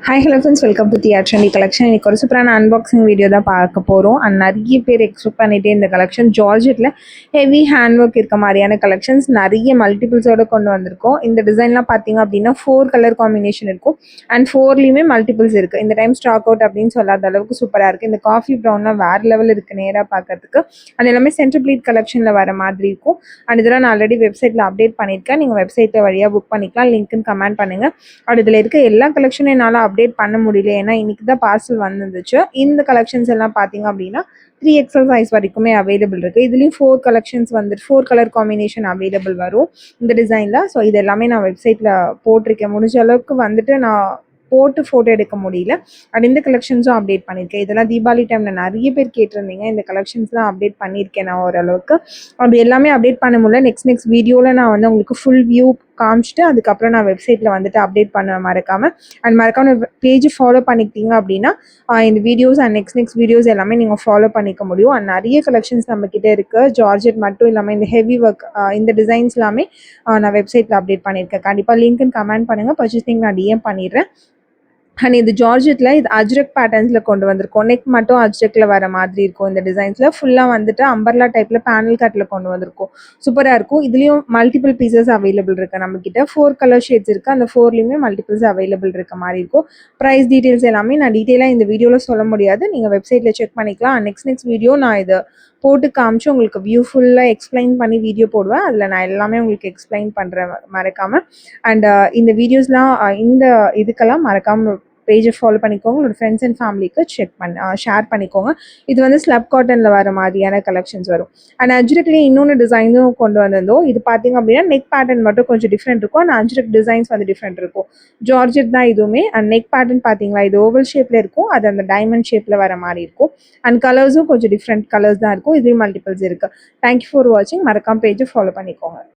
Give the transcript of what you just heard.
Hi hello friends, welcome to Diya trendy collection. இன்றைக்கி ஒரு சூப்பரான அன்பாக்சிங் வீடியோ தான் பார்க்க போகிறோம். அண்ட் நிறைய பேர் எக்ஸ்பெக்ட் பண்ணிகிட்டே இந்த கலெக்ஷன் ஜார்ஜெட்டில் ஹெவி ஹேண்ட் ஒர்க் இருக்க மாதிரியான கலெக்ஷன்ஸ் நிறைய மல்டிபிள்ஸோடு கொண்டு வந்திருக்கோம். இந்த டிசைன்லாம் பார்த்தீங்க அப்படின்னா 4 கலர் காம்பினேஷன் இருக்கும் அண்ட் 4லேயுமே மல்டிபிள்ஸ் இருக்குது. இந்த டைம் ஸ்டாக் அவுட் அப்படின்னு சொல்லாத அளவுக்கு சூப்பராக இருக்குது. இந்த காஃபி ப்ரௌன்லாம் வேறு லெவல் இருக்குது நேராக பார்க்கறதுக்கு. அது எல்லாமே சென்டர் ப்ளீட் கலெக்ஷனில் வர மாதிரி இருக்கும். அண்ட் இதெல்லாம் நான் ஆல்ரெடி வெப்சைட்டில் அப்டேட் பண்ணியிருக்கேன். நீங்கள் வெப்சைட்டில் வழியாக புக் பண்ணிக்கலாம். லிங்க்குன்னு கமெண்ட் பண்ணுங்கள். அண்ட் இதில் இருக்க எல்லா கலெக்ஷனும் என்னால் அப்டேட் பண்ண முடியல, ஏன்னா இன்னைக்கு தான் பார்சல் வந்துருந்துச்சு. இந்த கலெக்ஷன்ஸ் எல்லாம் பார்த்தீங்க அப்படின்னா 3XL சைஸ் வரைக்குமே அவைலபிள் இருக்குது. இதுலேயும் 4 கலெக்ஷன்ஸ் வந்துட்டு 4 கலர் காம்பினேஷன் அவைலபிள் வரும் இந்த டிசைனில். ஸோ இது எல்லாமே நான் வெப்சைட்டில் போட்டிருக்கேன். முடிஞ்ச அளவுக்கு வந்துட்டு நான் போட்டு ஃபோட்டோ எடுக்க முடியல. அண்ட் இந்த கலெக்ஷன்ஸும் அப்டேட் பண்ணியிருக்கேன். இதெல்லாம் தீபாவளி டைமில் நிறைய பேர் கேட்டிருந்தீங்க. இந்த கலெக்ஷன்ஸ்லாம் அப்டேட் பண்ணியிருக்கேன் நான் ஓரளவுக்கு. அப்படி எல்லாமே அப்டேட் பண்ண முடியல. நெக்ஸ்ட் வீடியோவில் நான் வந்து உங்களுக்கு ஃபுல் வியூ காமிச்சிட்டு அதுக்கப்புறம் நான் வெப்சைட்டில் வந்துட்டு அப்டேட் பண்ண மறக்காமல் பேஜ் ஃபாலோ பண்ணிக்கிட்டீங்க அப்படின்னா இந்த வீடியோஸ் அண்ட் நெக்ஸ்ட் வீடியோஸ் எல்லாமே நீங்கள் ஃபாலோ பண்ணிக்க முடியும். அண்ட் நிறைய கலெக்ஷன்ஸ் நம்மக்கிட்ட இருக்குது. ஜார்ஜெட் மட்டும் இல்லாமல் இந்த ஹெவி ஒர்க் இந்த டிசைன்ஸ் எல்லாமே நான் வெப்சைட்டில் அப்டேட் பண்ணியிருக்கேன். கண்டிப்பாக லிங்க்குன்னு கமெண்ட் பண்ணுங்கள். பர்ச்சேசிங் நான் டிஎம் பண்ணிடுறேன். அண்ட் இது ஜார்ஜெட்டில் இது அஜ்ரக் பேட்டர்ன்ஸில் கொண்டு வந்திருக்கோம். நெக் மட்டும் அஜ்ரக்கில் வர மாதிரி இருக்கும். இந்த டிசைன்ஸில் ஃபுல்லாக வந்துட்டு அம்பர்லா டைப்பில் பேனல் கட்டில் கொண்டு வந்திருக்கோம். சூப்பராக இருக்கும். இதுலேயும் மல்டிபிள் பீசஸ் அவைலபிள் இருக்குது. நம்மக்கிட்ட 4 கலர் ஷேட்ஸ் இருக்குது. அந்த 4லேயுமே மல்டிபிள்ஸ் அவைலபிள் இருக்க மாதிரி இருக்கும். ப்ரைஸ் டீட்டெயில்ஸ் எல்லாமே நான் டீட்டெயிலாக இந்த வீடியோவில் சொல்ல முடியாது. நீங்கள் வெப்சைட்டில் செக் பண்ணிக்கலாம். நெக்ஸ்ட் வீடியோ நான் இதை போட்டு காமிச்சு உங்களுக்கு வியூ ஃபுல்லாக எக்ஸ்பிளைன் பண்ணி வீடியோ போடுவேன். அதில் நான் எல்லாமே உங்களுக்கு எக்ஸ்பிளைன் பண்ணுறேன் மறக்காமல். அண்ட் இந்த வீடியோஸ்லாம் இந்த இதுக்கெல்லாம் மறக்காமல் பேஜை ஃபாலோ பண்ணிக்கோங்க. உங்களோட ஃப்ரெண்ட்ஸ் அண்ட் ஃபேமிலிக்கு ஷேர் பண்ணிக்கோங்க. இது வந்து ஸ்லப் காட்டனில் வர மாதிரியான கலெக்ஷன்ஸ் வரும். அண்ட் அஜ்ரக்லேயே இன்னொன்று டிசைனும் கொண்டு வந்திருந்தோம். இது பார்த்தீங்க அப்படின்னா நெக் பேட்டர்ன் மட்டும் கொஞ்சம் டிஃப்ரெண்ட் இருக்கும். அண்ட் அஜ்ரக் டிசைன்ஸ் வந்து டிஃப்ரெண்ட் இருக்கும். ஜார்ஜெட் தான் இதுவுமே. அண்ட் நெக் பேட்டர்ன் பார்த்தீங்களா, இது ஓவல் ஷேப்பில் இருக்கும். அது அந்த டைமண்ட் ஷேப்பில் வர மாதிரி இருக்கும். அண்ட் கலர்ஸும் கொஞ்சம் டிஃப்ரெண்ட் கலர்ஸ் தான் இருக்கும். இதுலேயும் மல்டிபிள்ஸ் இருக்குது. தேங்க்யூ ஃபார் வாட்சிங். மறக்காம பேஜை ஃபாலோ பண்ணிக்கோங்க.